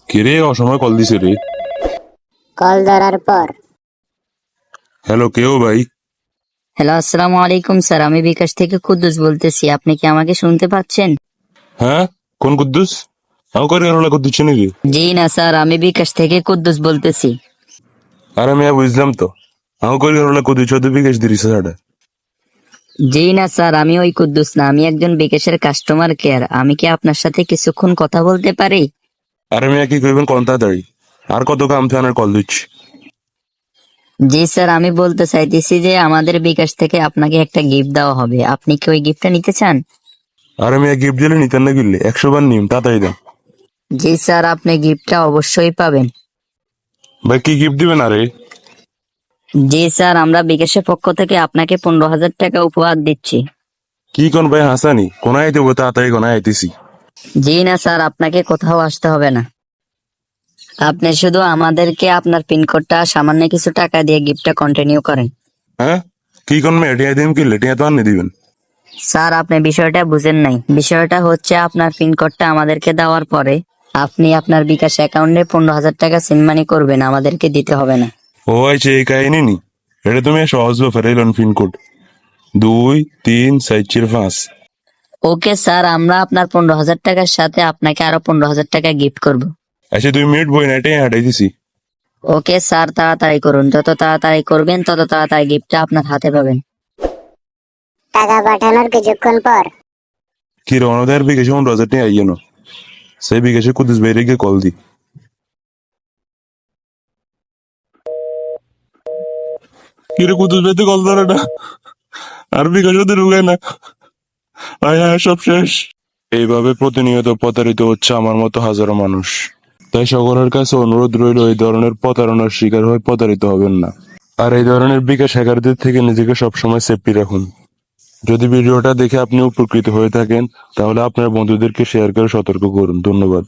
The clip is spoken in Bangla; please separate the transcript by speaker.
Speaker 1: কিরে অসময় কল দিছে রে?
Speaker 2: কল ধরার পর
Speaker 1: হ্যালো, কেউ ভাই?
Speaker 3: হ্যালো, আসসালামু আলাইকুম স্যার। আমি বিকাশ থেকে কুদ্দুস বলতেছি। আপনি কি আমাকে শুনতে পাচ্ছেন?
Speaker 1: হ্যাঁ, কোন কুদ্দুস? আমি করে কেন কুদ্দুস নাকি?
Speaker 3: জি না স্যার, আমি বিকাশ থেকে কুদ্দুস বলতেছি।
Speaker 1: আরে মিয়া বুঝলাম তো, আমি করে কেন কুদ্দুস চৌধুরী বিকাশ দিরিস সাড়ে।
Speaker 3: জি না স্যার, আমি ওই কুদ্দুস না, আমি একজন বিকাশের কাস্টমার কেয়ার। আমি কি আপনার সাথে কিছুক্ষণ কথা বলতে পারি?
Speaker 1: আরে মিয়া কি কইবেন কোন তাড়াতাড়ি, আর কত কাম থানার কল দিচ্ছি।
Speaker 3: জি স্যার, আমি বলতে চাইতেছি যে আমাদের বিকাশ থেকে আপনাকে একটা গিফট দেওয়া হবে। আপনি কি ওই গিফটটা নিতে চান?
Speaker 1: আরে মিয়া গিফট দিলে নিতেন না গিললে 100 বার নিম তাড়াতাড়ি দেন।
Speaker 3: জি স্যার, আপনি গিফটটা অবশ্যই পাবেন।
Speaker 1: ভাই কি গিফট দিবেন? আরে
Speaker 3: জি স্যার, আমরা বিকাশের পক্ষ থেকে আপনাকে 15,000 টাকা উপহার দিচ্ছি।
Speaker 1: কি কোন ভাই হাসানি কোনায় আইতে বলতে তাড়াতাড়ি কোনায় আইতেছি।
Speaker 3: জি না স্যার, আপনাকে কোথাও আসতে হবে না। আপনি শুধু আমাদেরকে আপনার পিনকোডটা সামান্য কিছু টাকা দিয়ে গিফটটা কন্টিনিউ করেন।
Speaker 1: হ্যাঁ, কি কোন মেয়ে টিয়া দিন কিনলে টিয়া তো আনি দিবেন।
Speaker 3: স্যার, আপনি বিষয়টা বুঝেন নাই। বিষয়টা হচ্ছে আপনার পিনকোডটা আমাদেরকে দেওয়ার পরে আপনি আপনার বিকাশ অ্যাকাউন্টে 15,000 টাকা সেন্ড মানি করবেন, আমাদেরকে দিতে হবে না।
Speaker 1: ও আইছে এই কাহিনী নি? এটা তুমি সহজ ব্যাপার এলন পিনকোড 2 3 4 5।
Speaker 3: ওকে স্যার, আমরা আপনার 15,000 টাকার সাথে আপনাকে আরো 15,000 টাকা গিফট করব।
Speaker 1: আচ্ছা 2 মিনিট বই না টিয়া হাঁটাই দিছি।
Speaker 3: ওকে স্যার, তাড়াতাড়ি করুন। যত তাড়াতাড়ি করবেন তত তাড়াতাড়ি গিফটটা আপনার হাতে পাবেন।
Speaker 2: টাকা পাঠানোর কিছুক্ষণ পর
Speaker 1: কি রওনাদের বিকাশে 15,000 টিয়া আইয়েন, সেই বিকাশে কুদ্দুস বাইরে গিয়ে কল দি। কিরে কুদ্দুস ভাই তো কল ধরে না, আর বিকাশে তো ঢুকে না। আয় হ্যাঁ, সব শেষ। এইভাবে প্রতিনিয়ত প্রতারিত হচ্ছে আমার মতো হাজারো মানুষ। তাই সকলের কাছে অনুরোধ রইল এই ধরনের প্রতারণার শিকার হয়ে প্রতারিত হবেন না। আর এই ধরনের বিকাশ হ্যাকারদের থেকে নিজেকে সবসময় সেফটি রাখুন। যদি ভিডিওটা দেখে আপনি উপকৃত হয়ে থাকেন তাহলে আপনার বন্ধুদেরকে শেয়ার করে সতর্ক করুন। ধন্যবাদ।